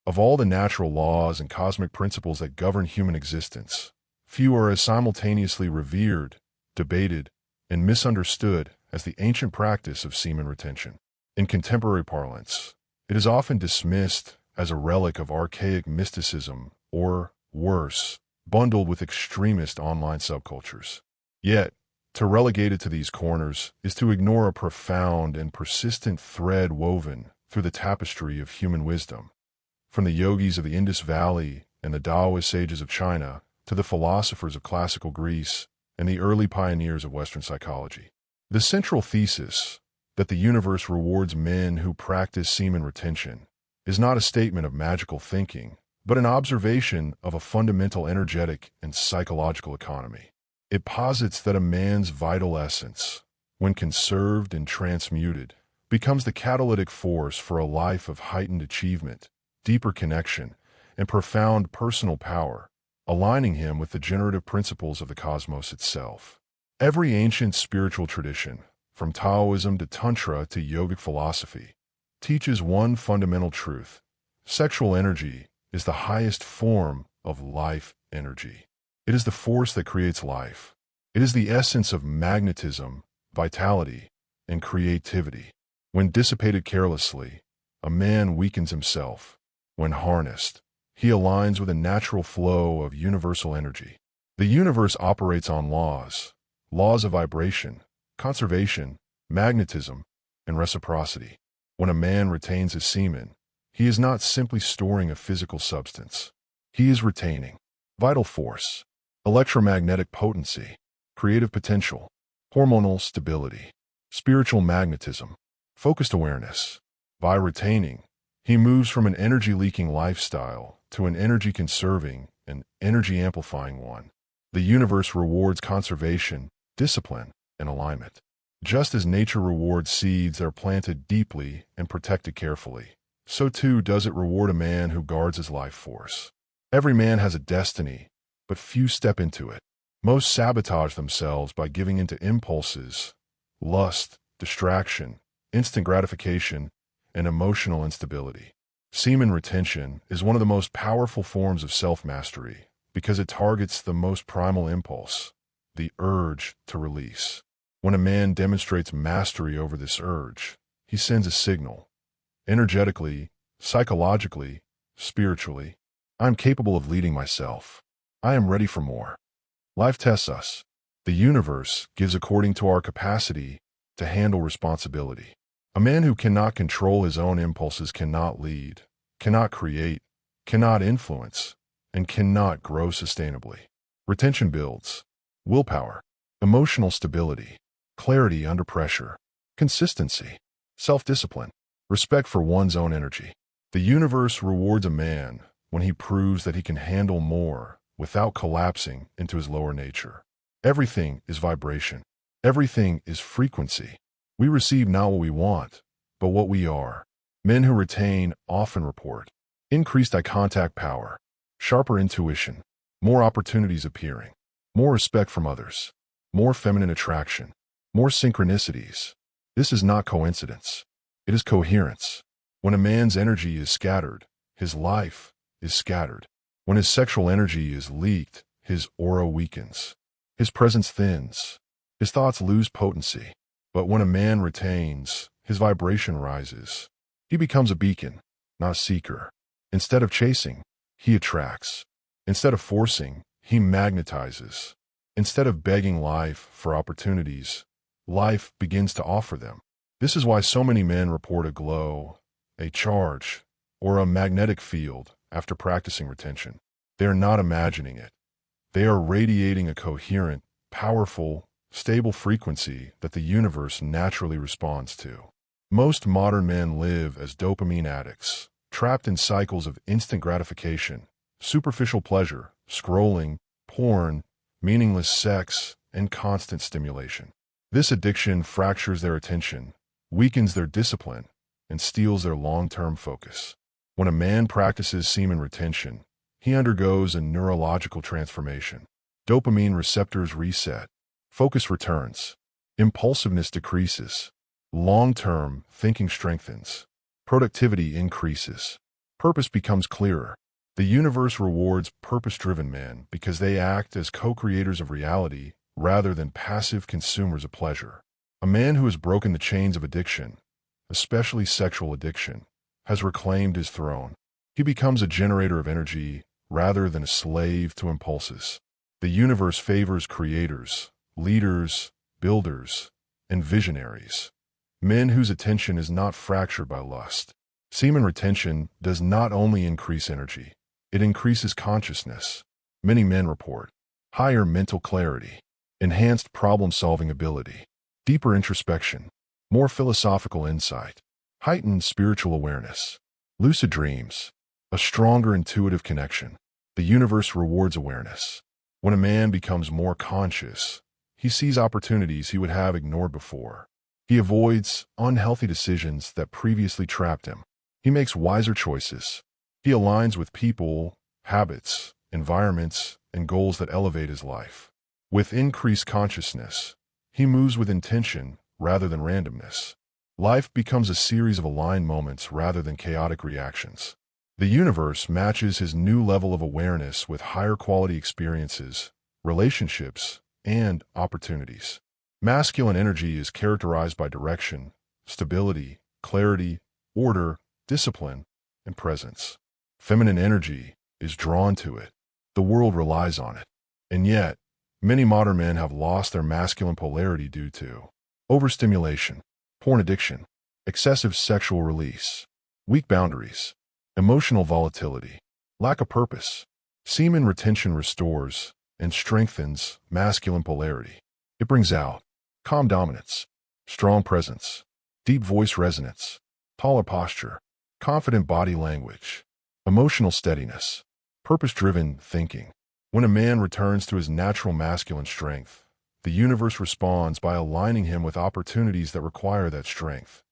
Of all the natural laws and cosmic principles that govern human existence, few are as simultaneously revered, debated, and misunderstood as the ancient practice of semen retention. In contemporary parlance, it is often dismissed as a relic of archaic mysticism or, worse, bundled with extremist online subcultures. Yet, to relegate it to these corners is to ignore a profound and persistent thread woven through the tapestry of human wisdom. From the yogis of the Indus Valley and the Taoist sages of China to the philosophers of classical Greece and the early pioneers of Western psychology. The central thesis, that the universe rewards men who practice semen retention, is not a statement of magical thinking, but an observation of a fundamental energetic and psychological economy. It posits that a man's vital essence, when conserved and transmuted, becomes the catalytic force for a life of heightened achievement, deeper connection, and profound personal power, aligning him with the generative principles of the cosmos itself. Every ancient spiritual tradition, from Taoism to Tantra to yogic philosophy, teaches one fundamental truth: sexual energy is the highest form of life energy. It is the force that creates life. It is the essence of magnetism, vitality, and creativity. When dissipated carelessly, a man weakens himself. When harnessed, he aligns with a natural flow of universal energy. The universe operates on laws of vibration, conservation, magnetism, and reciprocity. When a man retains his semen, he is not simply storing a physical substance. He is retaining vital force, electromagnetic potency, creative potential, hormonal stability, spiritual magnetism, focused awareness. By retaining, he moves from an energy-leaking lifestyle to an energy-conserving and energy-amplifying one. The universe rewards conservation, discipline, and alignment. Just as nature rewards seeds that are planted deeply and protected carefully, so too does it reward a man who guards his life force. Every man has a destiny, but few step into it. Most sabotage themselves by giving into impulses, lust, distraction, instant gratification, and emotional instability. Semen retention is one of the most powerful forms of self-mastery because it targets the most primal impulse, the urge to release. When a man demonstrates mastery over this urge, he sends a signal. Energetically, psychologically, spiritually, I am capable of leading myself. I am ready for more. Life tests us. The universe gives according to our capacity to handle responsibility. A man who cannot control his own impulses cannot lead, cannot create, cannot influence, and cannot grow sustainably. Retention builds willpower, emotional stability, clarity under pressure, consistency, self-discipline, respect for one's own energy. The universe rewards a man when he proves that he can handle more without collapsing into his lower nature. Everything is vibration. Everything is frequency. We receive not what we want, but what we are. Men who retain often report increased eye contact power, sharper intuition, more opportunities appearing, more respect from others, more feminine attraction, more synchronicities. This is not coincidence. It is coherence. When a man's energy is scattered, his life is scattered. When his sexual energy is leaked, his aura weakens. His presence thins. His thoughts lose potency. But when a man retains, his vibration rises. He becomes a beacon, not a seeker. Instead of chasing, he attracts. Instead of forcing, he magnetizes. Instead of begging life for opportunities, life begins to offer them. This is why so many men report a glow, a charge, or a magnetic field after practicing retention. They are not imagining it. They are radiating a coherent, powerful, stable frequency that the universe naturally responds to. Most modern men live as dopamine addicts, trapped in cycles of instant gratification, superficial pleasure, scrolling, porn, meaningless sex, and constant stimulation. This addiction fractures their attention, weakens their discipline, and steals their long-term focus. When a man practices semen retention, he undergoes a neurological transformation. Dopamine receptors reset. Focus returns. Impulsiveness decreases. Long-term thinking strengthens. Productivity increases. Purpose becomes clearer. The universe rewards purpose-driven men because they act as co-creators of reality rather than passive consumers of pleasure. A man who has broken the chains of addiction, especially sexual addiction, has reclaimed his throne. He becomes a generator of energy rather than a slave to impulses. The universe favors creators, leaders, builders, and visionaries, men whose attention is not fractured by lust. Semen retention does not only increase energy, it increases consciousness. Many men report higher mental clarity, enhanced problem-solving ability, deeper introspection, more philosophical insight, heightened spiritual awareness, lucid dreams, a stronger intuitive connection. The universe rewards awareness. When a man becomes more conscious, he sees opportunities he would have ignored before. He avoids unhealthy decisions that previously trapped him. He makes wiser choices. He aligns with people, habits, environments, and goals that elevate his life. With increased consciousness, he moves with intention rather than randomness. Life becomes a series of aligned moments rather than chaotic reactions. The universe matches his new level of awareness with higher quality experiences, relationships, and opportunities. Masculine energy is characterized by direction, stability, clarity, order, discipline, and presence. Feminine energy is drawn to it. The world relies on it. And yet, many modern men have lost their masculine polarity due to overstimulation, porn addiction, excessive sexual release, weak boundaries, emotional volatility, lack of purpose. Semen retention restores and strengthens masculine polarity. It brings out calm dominance, strong presence, deep voice resonance, taller posture, confident body language, emotional steadiness, purpose-driven thinking. When a man returns to his natural masculine strength, the universe responds by aligning him with opportunities that require that strength.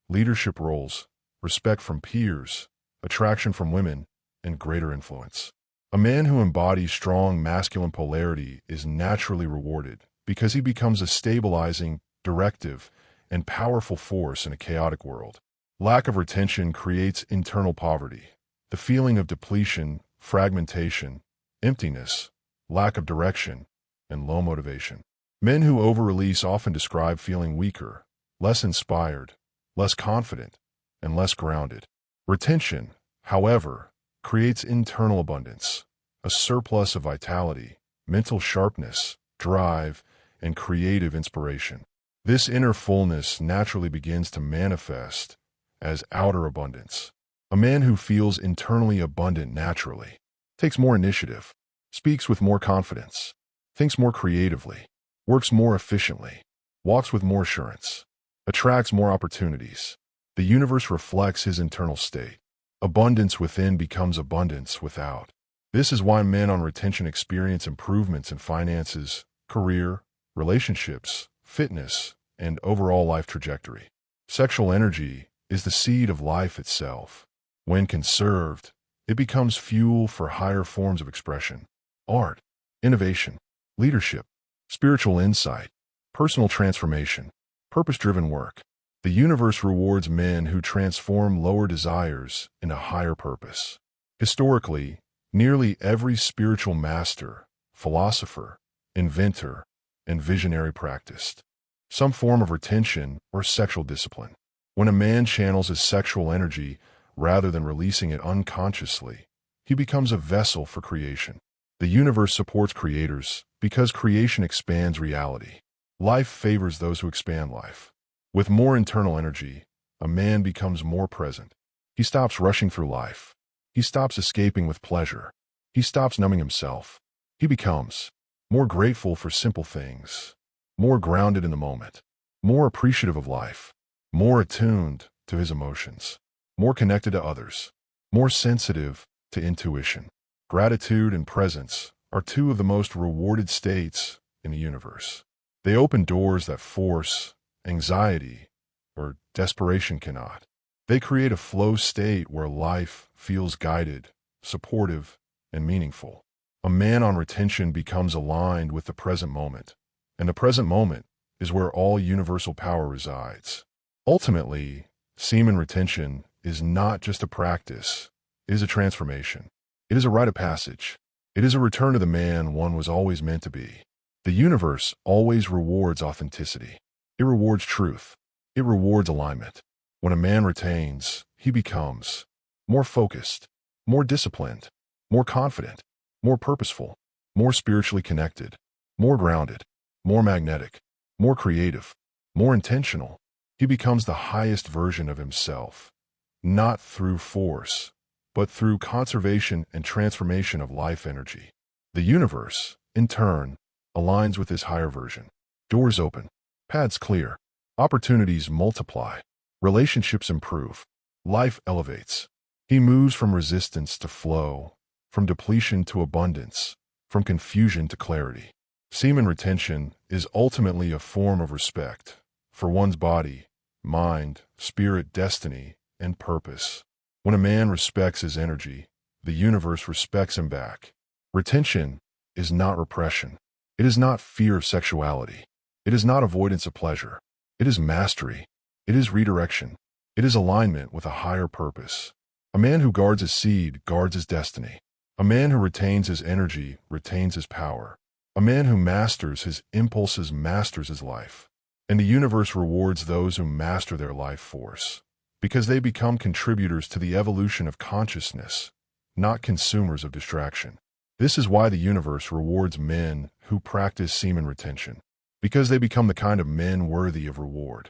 Leadership roles, respect from peers, attraction from women, and greater influence. A man who embodies strong masculine polarity is naturally rewarded because he becomes a stabilizing, directive, and powerful force in a chaotic world. Lack of retention creates internal poverty, the feeling of depletion, fragmentation, emptiness, lack of direction, and low motivation. Men who over-release often describe feeling weaker, less inspired, less confident, and less grounded. Retention, however, creates internal abundance, a surplus of vitality, mental sharpness, drive, and creative inspiration. This inner fullness naturally begins to manifest as outer abundance. A man who feels internally abundant naturally takes more initiative, speaks with more confidence, thinks more creatively, works more efficiently, walks with more assurance, attracts more opportunities. The universe reflects his internal state. Abundance within becomes abundance without. This is why men on retention experience improvements in finances, career, relationships, fitness, and overall life trajectory. Sexual energy is the seed of life itself. When conserved, it becomes fuel for higher forms of expression, art, innovation, leadership, spiritual insight, personal transformation, purpose-driven work. The universe rewards men who transform lower desires into higher purpose. Historically, nearly every spiritual master, philosopher, inventor, and visionary practiced some form of retention or sexual discipline. When a man channels his sexual energy rather than releasing it unconsciously, he becomes a vessel for creation. The universe supports creators because creation expands reality. Life favors those who expand life. With more internal energy, a man becomes more present. He stops rushing through life. He stops escaping with pleasure. He stops numbing himself. He becomes more grateful for simple things, more grounded in the moment, more appreciative of life, more attuned to his emotions, more connected to others, more sensitive to intuition. Gratitude and presence are two of the most rewarded states in the universe. They open doors that force, anxiety, or desperation cannot. They create a flow state where life feels guided, supportive, and meaningful. A man on retention becomes aligned with the present moment, and the present moment is where all universal power resides. Ultimately, semen retention is not just a practice, It is a transformation. It is a rite of passage. It is a return to the man one was always meant to be. The universe always rewards authenticity. It rewards truth. It rewards alignment. When a man retains, he becomes more focused, more disciplined, more confident, more purposeful, more spiritually connected, more grounded, more magnetic, more creative, more intentional. He becomes the highest version of himself, not through force, but through conservation and transformation of life energy. The universe, in turn, aligns with his higher version. Doors open, paths clear, opportunities multiply, relationships improve, life elevates. He moves from resistance to flow, from depletion to abundance, from confusion to clarity. Semen retention is ultimately a form of respect for one's body, mind, spirit, destiny, and purpose. When a man respects his energy, the universe respects him back. Retention is not repression. It is not fear of sexuality. It is not avoidance of pleasure. It is mastery. It is redirection. It is alignment with a higher purpose. A man who guards his seed guards his destiny. A man who retains his energy retains his power. A man who masters his impulses masters his life. And the universe rewards those who master their life force, because they become contributors to the evolution of consciousness, not consumers of distraction. This is why the universe rewards men who practice semen retention, because they become the kind of men worthy of reward.